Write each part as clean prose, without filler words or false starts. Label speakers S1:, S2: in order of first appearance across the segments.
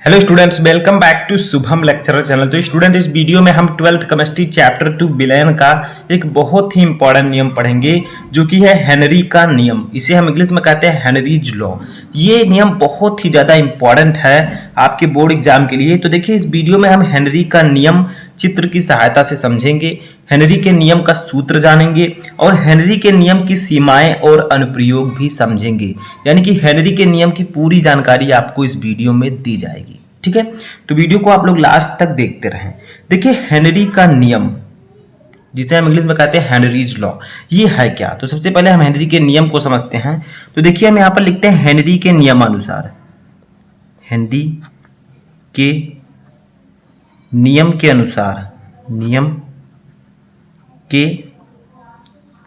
S1: Hello students, welcome back to Shubham lecturer channel. तो student, इस video में हम 12th केमिस्ट्री चैप्टर 2 विलयन का एक बहुत ही इंपॉर्टेंट नियम पढ़ेंगे, जो कि है हेनरी का नियम। इसे हम इंग्लिश में कहते हैं हेनरीज लॉ। ये नियम बहुत ही ज़्यादा इंपॉर्टेंट है आपके बोर्ड एग्जाम के लिए। तो देखिए, इस वीडियो में हम हेनरी का नियम चित्र की सहायता से समझेंगे, हेनरी के नियम का सूत्र जानेंगे और हेनरी के नियम की सीमाएं और अनुप्रयोग भी समझेंगे। यानी कि हेनरी के नियम की पूरी जानकारी आपको इस वीडियो में दी जाएगी। ठीक है, तो वीडियो को आप लोग लास्ट तक देखते रहें। देखिए, हेनरी का नियम, जिसे हम इंग्लिश में कहते हैं हेनरीज लॉ, ये है क्या? तो सबसे पहले हम हेनरी के नियम को समझते हैं। तो देखिए, हम यहाँ पर लिखते हैं हेनरी के नियमानुसार। हेनरी के नियम के अनुसार, नियम के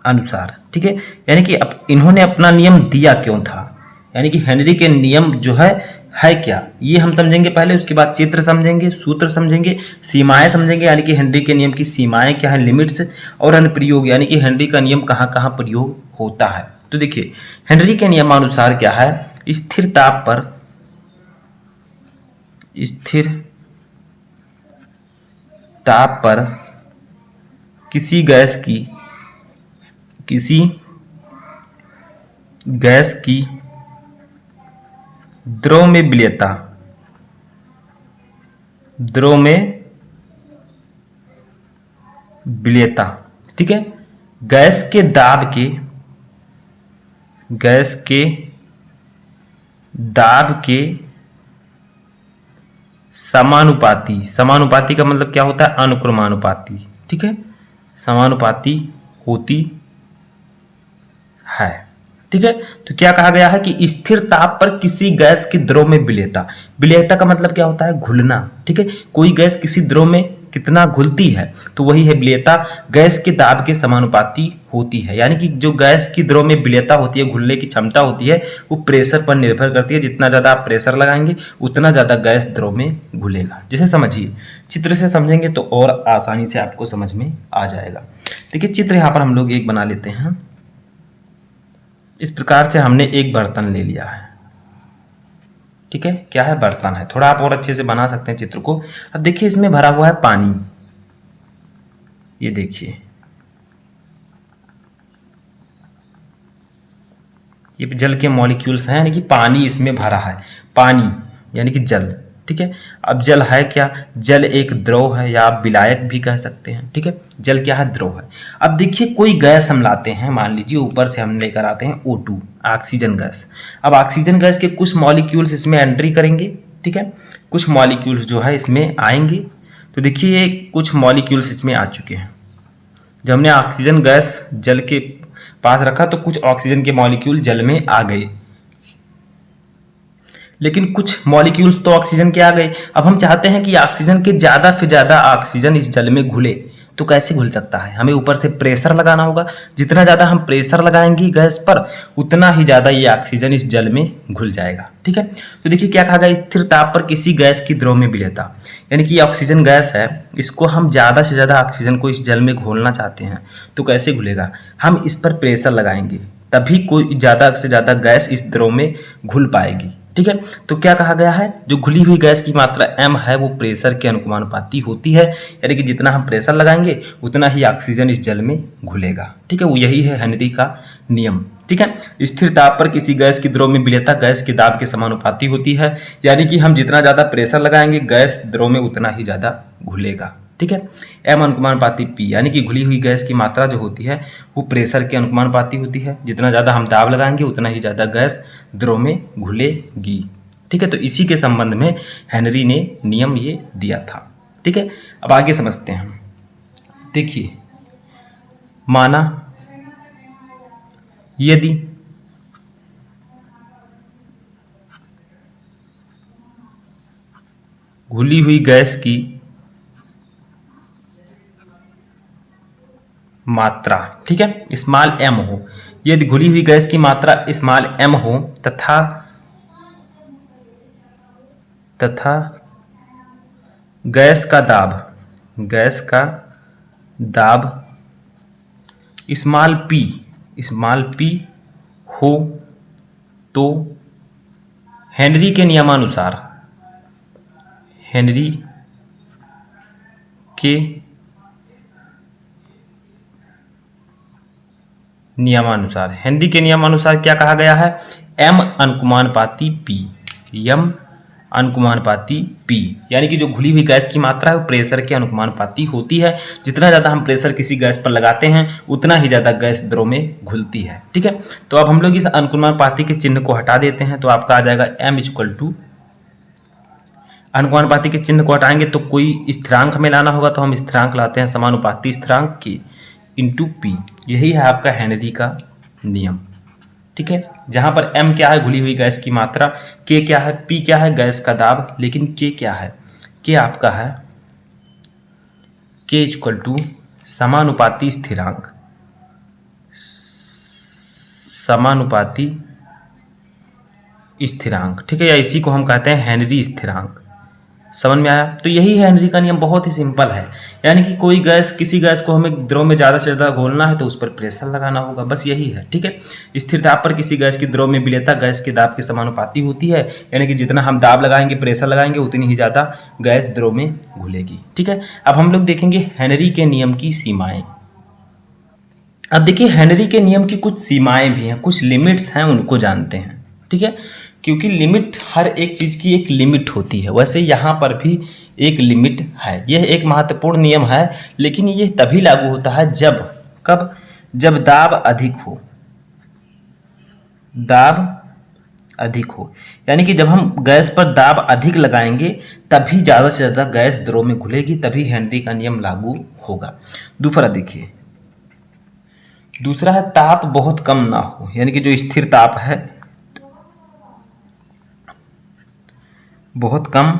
S1: अनुसार। ठीक है, यानी कि इन्होंने अपना नियम दिया क्यों था, यानी कि हेनरी के नियम जो है क्या, ये हम समझेंगे पहले। उसके बाद चित्र समझेंगे, सूत्र समझेंगे, सीमाएं समझेंगे, यानी कि हेनरी के नियम की सीमाएं क्या है, लिमिट्स, और अनुप्रयोग, यानी कि हेनरी का नियम कहाँ कहाँ प्रयोग होता है। तो देखिए, हेनरी के नियमानुसार क्या है, स्थिर ताप पर, स्थिर ताप पर किसी गैस की द्रव में विलयता, ठीक है, गैस के दाब के समानुपाती का मतलब क्या होता है, अनुक्रमानुपाती। ठीक है, समानुपाती होती है। ठीक है, तो क्या कहा गया है कि स्थिर ताप पर किसी गैस की द्रव में विलयता का मतलब क्या होता है, घुलना। ठीक है, कोई गैस किसी द्रव में कितना घुलती है, तो वही है विलयता। गैस के दाब के समानुपाती होती है, यानी कि जो गैस की द्रव में विलयता होती है, घुलने की क्षमता होती है, वो प्रेशर पर निर्भर करती है। जितना ज़्यादा आप प्रेशर लगाएंगे, उतना ज़्यादा गैस द्रव में घुलेगा। जैसे समझिए, चित्र से समझेंगे तो और आसानी से आपको समझ में आ जाएगा। देखिए, चित्र यहाँ पर हम लोग एक बना लेते हैं। इस प्रकार से हमने एक बर्तन ले लिया है। ठीक है, क्या है, बर्तन है। थोड़ा आप और अच्छे से बना सकते हैं चित्र को। अब देखिए, इसमें भरा हुआ है पानी। ये देखिए, ये जल के मॉलिक्यूल्स हैं, यानी कि पानी इसमें भरा है। पानी यानी कि जल। ठीक है, अब जल है क्या, जल एक द्रव है, या आप विलायक भी कह सकते हैं। ठीक है, जल क्या है, द्रव है। अब देखिए, कोई गैस हम लाते हैं, मान लीजिए ऊपर से हम लेकर आते हैं O2, ऑक्सीजन गैस। अब ऑक्सीजन गैस के कुछ मॉलिक्यूल्स इसमें एंट्री करेंगे। ठीक है, कुछ मॉलिक्यूल्स जो है इसमें आएंगे। तो देखिए, ये कुछ मॉलिक्यूल्स इसमें आ चुके हैं। जब हमने ऑक्सीजन गैस जल के पास रखा तो कुछ ऑक्सीजन के मॉलिक्यूल जल में आ गए, लेकिन कुछ मॉलिक्यूल्स तो ऑक्सीजन के आ गए। अब हम चाहते हैं कि ऑक्सीजन के ज़्यादा से ज़्यादा ऑक्सीजन इस जल में घुले, तो कैसे घुल सकता है, हमें ऊपर से प्रेशर लगाना होगा। जितना ज़्यादा हम प्रेशर लगाएंगे गैस पर, उतना ही ज़्यादा ये ऑक्सीजन इस जल में घुल जाएगा। ठीक है, तो देखिए क्या कहा गया, स्थिर ताप पर किसी गैस की द्रव में विलयता, यानी कि ऑक्सीजन गैस है, इसको हम ज़्यादा से ज़्यादा ऑक्सीजन को इस जल में घोलना चाहते हैं, तो कैसे घुलेगा, हम इस पर प्रेशर लगाएंगे, तभी कोई ज़्यादा से ज़्यादा गैस इस द्रव में घुल पाएगी। ठीक है, तो क्या कहा गया है, जो घुली हुई गैस की मात्रा m है, वो प्रेशर के अनुपाती होती है, यानी कि जितना हम प्रेशर लगाएंगे उतना ही ऑक्सीजन इस जल में घुलेगा। ठीक है, वो यही है हेनरी का नियम। ठीक है, स्थिर ताप पर किसी गैस की द्रव में विलयता गैस के दाब के समानुपाती होती है, यानी कि हम जितना ज़्यादा प्रेशर लगाएंगे गैस द्रव में उतना ही ज़्यादा घुलेगा। ठीक है, m अनुपाती p, यानी कि घुली हुई गैस की मात्रा जो होती है वो प्रेशर के अनुपाती होती है। जितना ज़्यादा हम दाब लगाएंगे उतना ही ज़्यादा गैस द्रव में घुलेगी। ठीक है, तो इसी के संबंध में हेनरी ने नियम ये दिया था। ठीक है, अब आगे समझते हैं। देखिए, माना यदि घुली हुई गैस की मात्रा, ठीक है, स्मॉल m हो, यदि घुली हुई गैस की मात्रा स्मॉल m हो तथा गैस का दाब स्मॉल p हो, तो हेनरी के नियमानुसार हेनरी के नियमानुसार, हेनरी के नियमानुसार क्या कहा गया है? m अनुकुमानुपाती p, m अनुकुमानुपाती p, यानी कि जो घुली हुई गैस की मात्रा है वो प्रेशर के अनुकुमानुपाती होती है। जितना ज़्यादा हम प्रेशर किसी गैस पर लगाते हैं उतना ही ज़्यादा गैस द्रव में घुलती है। ठीक है, तो अब हम लोग इस अनुकुमानुपाती के चिन्ह को हटा देते हैं, तो आपका आ जाएगा m इक्वल टू, अनुकुमानुपाती के चिन्ह को हटाएंगे तो कोई स्थिरांक हमें लाना होगा, तो हम स्थिरांक लाते हैं समानुपाती स्थिरांक के इंटू पी। यही है आपका हेनरी का नियम। ठीक है, जहां पर m क्या है? घुली हुई गैस की मात्रा, k क्या है? p क्या है? गैस का दाब, लेकिन k क्या है? k आपका है k इक्वल टू समानुपाती स्थिरांक, समानुपाती स्थिरांक। ठीक है, या इसी को हम कहते हैं हेनरी स्थिरांक। समझ में आया? तो यही है हेनरी का नियम, बहुत ही सिंपल है। यानी कि कोई गैस, किसी गैस को हमें द्रव में ज़्यादा से ज़्यादा घोलना है तो उस पर प्रेशर लगाना होगा, बस यही है। ठीक है, स्थिर दाब पर किसी गैस की द्रव में विलेयता गैस के दाब के समानुपाती होती है, यानी कि जितना हम दाब लगाएंगे, प्रेशर लगाएंगे, उतनी ही ज़्यादा गैस द्रव में घुलेगी। ठीक है, अब हम लोग देखेंगे हेनरी के नियम की सीमाएँ। अब देखिए, हेनरी के नियम की कुछ सीमाएँ भी हैं, कुछ लिमिट्स हैं, उनको जानते हैं। ठीक है, क्योंकि लिमिट, हर एक चीज़ की एक लिमिट होती है, वैसे यहाँ पर भी एक लिमिट है। यह एक महत्वपूर्ण नियम है, लेकिन ये तभी लागू होता है जब, कब? जब दाब अधिक हो, दाब अधिक हो, यानी कि जब हम गैस पर दाब अधिक लगाएंगे तभी ज़्यादा से ज़्यादा गैस द्रव में घुलेगी, तभी हेनरी का नियम लागू होगा। दूसरा देखिए, दूसरा है ताप बहुत कम ना हो, यानी कि जो स्थिर ताप है बहुत कम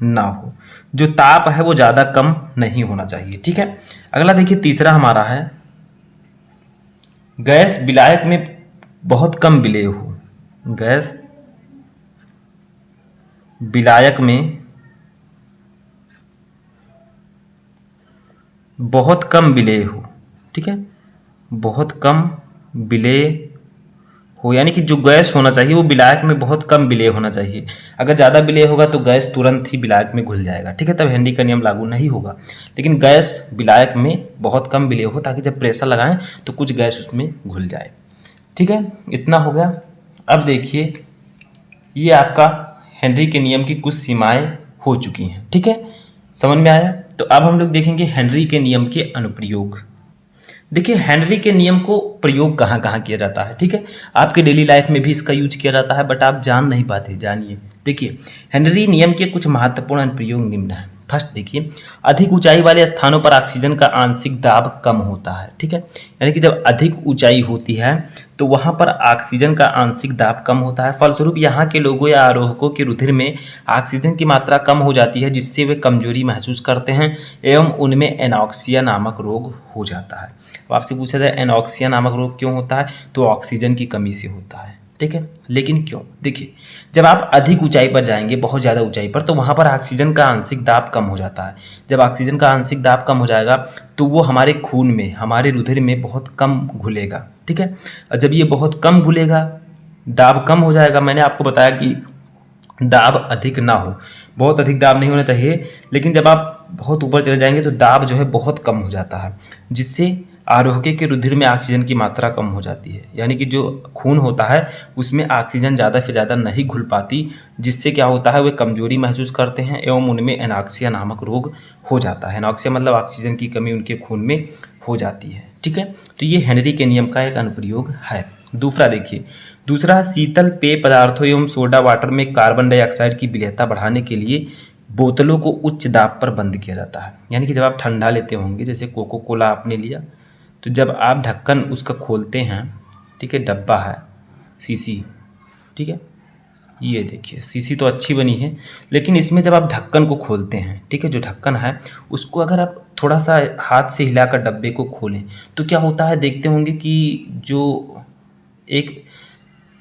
S1: ना हो, जो ताप है वो ज़्यादा कम नहीं होना चाहिए। ठीक है, अगला देखिए, तीसरा हमारा है गैस विलायक में बहुत कम विलेय हो, गैस विलायक में बहुत कम विलेय हो। ठीक है, बहुत कम विलेय हो, यानी कि जो गैस होना चाहिए वो विलायक में बहुत कम विलेय होना चाहिए। अगर ज़्यादा विलेय होगा तो गैस तुरंत ही विलायक में घुल जाएगा। ठीक है, तब हेनरी का नियम लागू नहीं होगा, लेकिन गैस विलायक में बहुत कम विलेय हो, ताकि जब प्रेशर लगाएं तो कुछ गैस उसमें घुल जाए। ठीक है, इतना हो गया। अब देखिए, ये आपका हेनरी के नियम की कुछ सीमाएँ हो चुकी हैं। ठीक है, समझ में आया? तो अब हम लोग देखेंगे हेनरी के नियम के अनुप्रयोग। देखिए, हेनरी के नियम को प्रयोग कहाँ कहाँ किया जाता है। ठीक है, आपके डेली लाइफ में भी इसका यूज किया जाता है, बट आप जान नहीं पाते। जानिए, देखिए, हेनरी नियम के कुछ महत्वपूर्ण अनुप्रयोग निम्न हैं। फर्स्ट देखिए, अधिक ऊंचाई वाले स्थानों पर ऑक्सीजन का आंशिक दाब कम होता है। ठीक है, यानी कि जब अधिक ऊंचाई होती है तो वहाँ पर ऑक्सीजन का आंशिक दाब कम होता है, फलस्वरूप यहाँ के लोगों या आरोहकों के रुधिर में ऑक्सीजन की मात्रा कम हो जाती है, जिससे वे कमजोरी महसूस करते हैं एवं उनमें एनॉक्सिया नामक रोग हो जाता है। तो आपसे पूछा जाए एनॉक्सिया नामक रोग क्यों होता है, तो ऑक्सीजन की कमी से होता है। ठीक है, लेकिन क्यों? देखिए, जब आप अधिक ऊंचाई पर जाएंगे, बहुत ज़्यादा ऊंचाई पर, तो वहाँ पर ऑक्सीजन का आंशिक दाब कम हो जाता है। जब ऑक्सीजन का आंशिक दाब कम हो जाएगा तो वो हमारे खून में, हमारे रुधिर में बहुत कम घुलेगा। ठीक है, और जब ये बहुत कम घुलेगा, दाब कम हो जाएगा। मैंने आपको बताया कि दाब अधिक ना हो, बहुत अधिक दाब नहीं होना चाहिए, लेकिन जब आप बहुत ऊपर चले जाएंगे तो दाब जो है बहुत कम हो जाता है, जिससे आरोहके के रुधिर में ऑक्सीजन की मात्रा कम हो जाती है, यानी कि जो खून होता है उसमें ऑक्सीजन ज़्यादा से ज़्यादा नहीं घुल पाती, जिससे क्या होता है, वे कमजोरी महसूस करते हैं एवं उनमें एनॉक्सिया नामक रोग हो जाता है। एनॉक्सिया मतलब ऑक्सीजन की कमी उनके खून में हो जाती है। ठीक है, तो ये हेनरी के नियम का एक अनुप्रयोग है। दूसरा देखिए, दूसरा, शीतल पेय पदार्थों एवं सोडा वाटर में कार्बन डाइऑक्साइड की विलेयता बढ़ाने के लिए बोतलों को उच्च दाब पर बंद किया जाता है। यानी कि जब आप ठंडा लेते होंगे, जैसे कोको कोला आपने लिया, तो जब आप ढक्कन उसका खोलते हैं, ठीक है, डब्बा है, शीशी, ठीक है, ये देखिए शीशी तो अच्छी बनी है, लेकिन इसमें जब आप ढक्कन को खोलते हैं, ठीक है, जो ढक्कन है उसको अगर आप थोड़ा सा हाथ से हिलाकर डब्बे को खोलें तो क्या होता है, देखते होंगे कि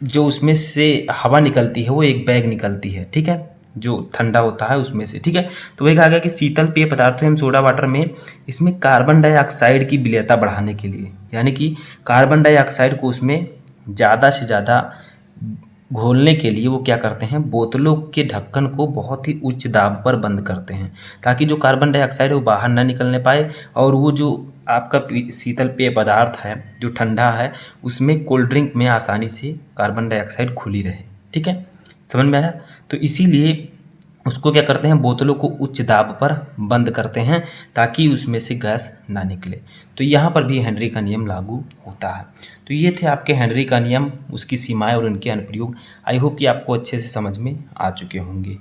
S1: जो उसमें से हवा निकलती है वो एक बैग निकलती है, ठीक है, जो ठंडा होता है उसमें से। ठीक है, तो वही कहा गया कि शीतल पेय पदार्थों एवं सोडा वाटर में इसमें कार्बन डाइऑक्साइड की विलेयता बढ़ाने के लिए, यानी कि कार्बन डाइऑक्साइड को उसमें ज़्यादा से ज़्यादा घोलने के लिए वो क्या करते हैं, बोतलों के ढक्कन को बहुत ही उच्च दाब पर बंद करते हैं ताकि जो कार्बन डाइऑक्साइड है वो बाहर ना निकलने पाए और वो जो आपका शीतल पेय पदार्थ है जो ठंडा है उसमें कोल्ड ड्रिंक में आसानी से कार्बन डाइऑक्साइड खुली रहे। ठीक है, समझ में आया। तो इसीलिए उसको क्या करते हैं, बोतलों को उच्च दाब पर बंद करते हैं ताकि उसमें से गैस ना निकले। तो यहाँ पर भी हेनरी का नियम लागू होता है। तो ये थे आपके हेनरी का नियम, उसकी सीमाएं और उनके अनुप्रयोग। आई होप कि आपको अच्छे से समझ में आ चुके होंगे।